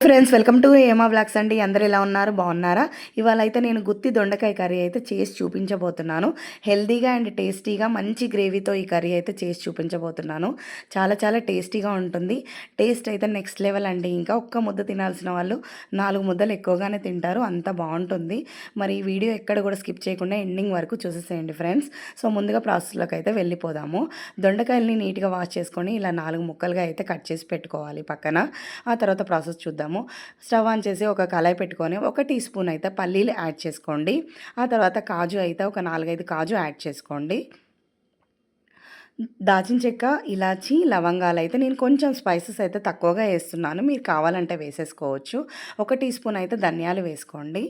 Friends, welcome to ఏమా blogs అండి. అందరు ఎలా ఉన్నారు? బాగున్నారా? ఇవాళ అయితే నేను గుత్తి దొండకాయ కర్రీ అయితే చేసి చూపించబోతున్నాను. హెల్తీగా అండ్ టేస్టీగా మంచి గ్రేవీతో ఈ కర్రీ అయితే చేసి చూపించబోతున్నాను. చాలా చాలా టేస్టీగా ఉంటుంది. టేస్ట్ అయితే నెక్స్ట్ లెవెల్ అండి. ఇంకా ఒక్క ముద్ద తినాల్సిన వాళ్ళు 4 ముద్దలు ఎక్కువగానే తింటారు. అంత బాగుంటుంది. మరి ఈ వీడియో ఎక్కడ కూడా స్కిప్ చేయకుండా ఎండింగ్ వరకు చూసేసేయండి ఫ్రెండ్స్. సో ముందుగా ప్రాసెస్లోకి అయితే వెళ్ళిపోదాము. దొండకాయల్ని నీట్గా వాష్ చేసుకొని ఇలా 4 ముక్కలుగా అయితే కట్ చేసి పెట్టుకోవాలి పక్కన. ఆ తర్వాత ప్రాసెస్ చూద్దాము. స్టవ్ ఆన్ చేసి ఒక కళాయి పెట్టుకొని 1 టీ స్పూన్ అయితే పల్లీలు యాడ్ చేసుకోండి. ఆ తర్వాత కాజు అయితే ఒక 4-5 కాజు యాడ్ చేసుకోండి. దాచిన చెక్క, ఇలాచి, లవంగాలు అయితే నేను కొంచెం స్పైసెస్ అయితే తక్కువగా వేస్తున్నాను. మీరు కావాలంటే వేసేసుకోవచ్చు. 1 టీ స్పూన్ అయితే ధనియాలు వేసుకోండి.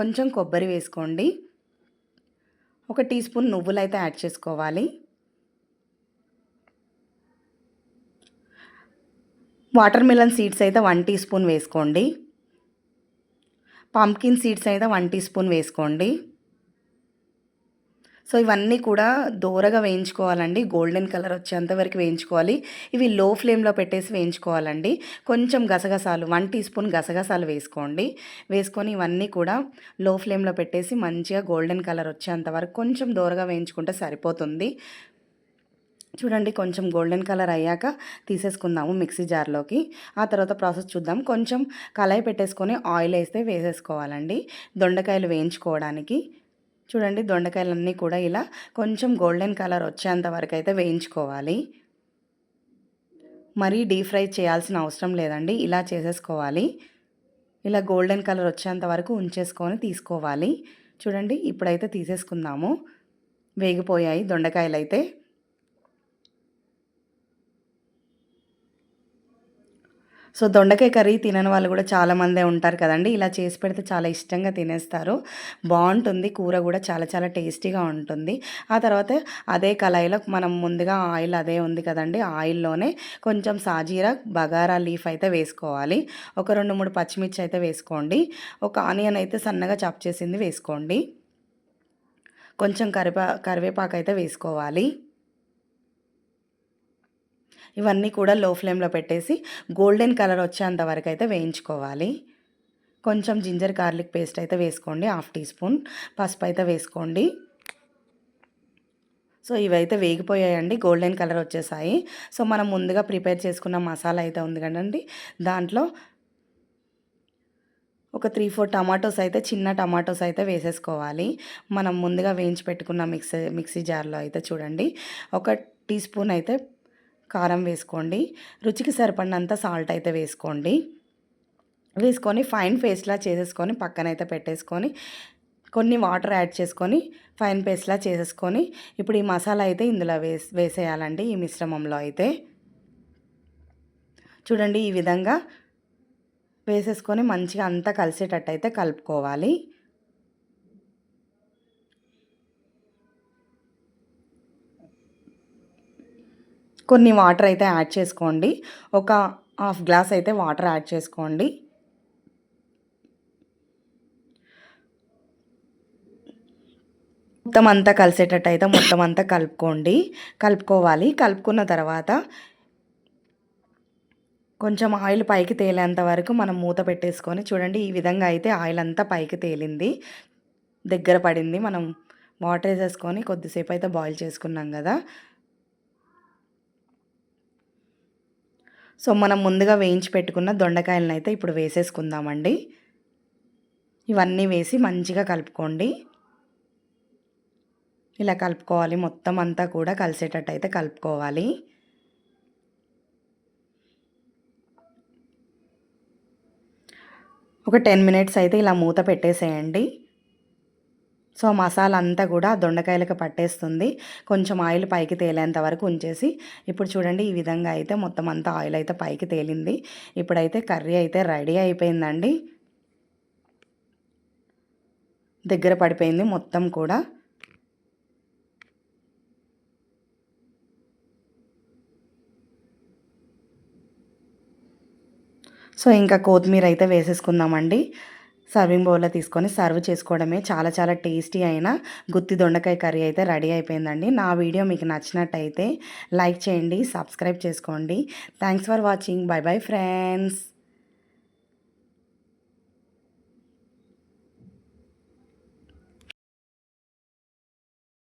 కొంచెం కొబ్బరి వేసుకోండి. 1 టీ స్పూన్ నువ్వులు అయితే యాడ్ చేసుకోవాలి. వాటర్ మిలన్ సీడ్స్ అయితే 1 టీ స్పూన్ వేసుకోండి. పంప్కిన్ సీడ్స్ అయితే 1 టీ స్పూన్ వేసుకోండి. సో ఇవన్నీ కూడా దోరగా వేయించుకోవాలండి. గోల్డెన్ కలర్ వచ్చేంత వరకు వేయించుకోవాలి. ఇవి లో ఫ్లేమ్లో పెట్టేసి వేయించుకోవాలండి. కొంచెం గసగసాలు 1 టీ స్పూన్ గసగసాలు వేసుకోండి. వేసుకొని ఇవన్నీ కూడా లో ఫ్లేమ్లో పెట్టేసి మంచిగా గోల్డెన్ కలర్ వచ్చేంత వరకు కొంచెం దోరగా వేయించుకుంటే సరిపోతుంది. చూడండి, కొంచెం గోల్డెన్ కలర్ అయ్యాక తీసేసుకుందాము మిక్సీ జార్లోకి. ఆ తర్వాత ప్రాసెస్ చూద్దాం. కొంచెం కళాయి పెట్టేసుకొని ఆయిల్ వేసేసుకోవాలండి దొండకాయలు వేయించుకోవడానికి. చూడండి, దొండకాయలన్నీ కూడా ఇలా కొంచెం గోల్డెన్ కలర్ వచ్చేంత వరకు అయితే వేయించుకోవాలి. మరీ డీప్ ఫ్రై చేయాల్సిన అవసరం లేదండి. ఇలా చేసేసుకోవాలి. ఇలా గోల్డెన్ కలర్ వచ్చేంత వరకు ఉంచేసుకొని తీసుకోవాలి. చూడండి, ఇప్పుడైతే తీసేసుకుందాము. వేగిపోయాయి దొండకాయలు అయితే. సో దొండకాయ కర్రీ తినని వాళ్ళు కూడా చాలామందే ఉంటారు కదండి. ఇలా చేసి పెడితే చాలా ఇష్టంగా తినేస్తారు. బాగుంటుంది. కూర కూడా చాలా చాలా టేస్టీగా ఉంటుంది. ఆ తర్వాత అదే కళాయిలో మనం ముందుగా ఆయిల్ అదే ఉంది కదండి, ఆయిల్లోనే కొంచెం సాజీరా, బగారా లీఫ్ అయితే వేసుకోవాలి. ఒక 2-3 పచ్చిమిర్చి అయితే వేసుకోండి. ఒక ఆనియన్ అయితే సన్నగా చాప్ చేసింది వేసుకోండి. కొంచెం కరివేపాకు అయితే వేసుకోవాలి. ఇవన్నీ కూడా లో ఫ్లేమ్లో పెట్టేసి గోల్డెన్ కలర్ వచ్చేంత వరకు అయితే వేయించుకోవాలి. కొంచెం జింజర్ గార్లిక్ పేస్ట్ అయితే వేసుకోండి. 1/2 టీ స్పూన్ పసుపు అయితే వేసుకోండి. సో ఇవైతే వేగిపోయాయండి, గోల్డెన్ కలర్ వచ్చేసాయి. సో మనం ముందుగా ప్రిపేర్ చేసుకున్న మసాలా అయితే ఉంది కదండి, దాంట్లో ఒక 3-4 టమాటోస్ అయితే, చిన్న టమాటోస్ అయితే వేసేసుకోవాలి. మనం ముందుగా వేయించి పెట్టుకున్న మిక్సీ జార్లో అయితే చూడండి 1 టీ స్పూన్ అయితే కారం వేసుకోండి. రుచికి సరిపడినంత సాల్ట్ అయితే వేసుకోండి. వేసుకొని ఫైన్ పేస్ట్లా చేసేసుకొని పక్కనైతే పెట్టేసుకొని కొన్ని వాటర్ యాడ్ చేసుకొని ఫైన్ పేస్ట్లా చేసేసుకొని ఇప్పుడు ఈ మసాలా అయితే ఇందులో వేసేయాలండి. ఈ మిశ్రమంలో అయితే చూడండి, ఈ విధంగా వేసేసుకొని మంచిగా అంతా కలిసేటట్టు అయితే కలుపుకోవాలి. కొన్ని వాటర్ అయితే యాడ్ చేసుకోండి. ఒక 1/2 గ్లాస్ అయితే వాటర్ యాడ్ చేసుకోండి. మొత్తం అంతా కలిసేటట్టు అయితే మొత్తం అంతా కలుపుకోవాలి. కలుపుకున్న తర్వాత కొంచెం ఆయిల్ పైకి తేలేంత వరకు మనం మూత పెట్టేసుకొని చూడండి, ఈ విధంగా అయితే ఆయిల్ అంతా పైకి తేలింది, దగ్గర పడింది. మనం వాటర్ వేసేసుకొని కొద్దిసేపు అయితే బాయిల్ చేసుకున్నాం కదా. సో మనం ముందుగా వేయించి పెట్టుకున్న దొండకాయలను అయితే ఇప్పుడు వేసేసుకుందామండి. ఇవన్నీ వేసి మంచిగా కలుపుకోండి. ఇలా కలుపుకోవాలి, మొత్తం అంతా కూడా కలిసేటట్టు అయితే కలుపుకోవాలి. ఒక 10 మినిట్స్ అయితే ఇలా మూత పెట్టేసేయండి. సో మసాలా అంతా కూడా దొండకాయలకు పట్టేస్తుంది. కొంచెం ఆయిల్ పైకి తేలేంత వరకు ఉంచేసి ఇప్పుడు చూడండి, ఈ విధంగా అయితే మొత్తం అంతా ఆయిల్ అయితే పైకి తేలింది. ఇప్పుడైతే కర్రీ అయితే రెడీ అయిపోయిందండి. దగ్గర పడిపోయింది మొత్తం కూడా. సో ఇంకా కొత్తిమీర అయితే వేసేసుకుందామండి. సర్వింగ్ బౌల్లో తీసుకొని సర్వ్ చేసుకోవడమే. చాలా చాలా టేస్టీ అయిన గుత్తి దొండకాయ కర్రీ అయితే రెడీ అయిపోయిందండి. నా వీడియో మీకు నచ్చినట్టయితే లైక్ చేయండి, సబ్స్క్రైబ్ చేసుకోండి. Thanks for watching. By bye friends.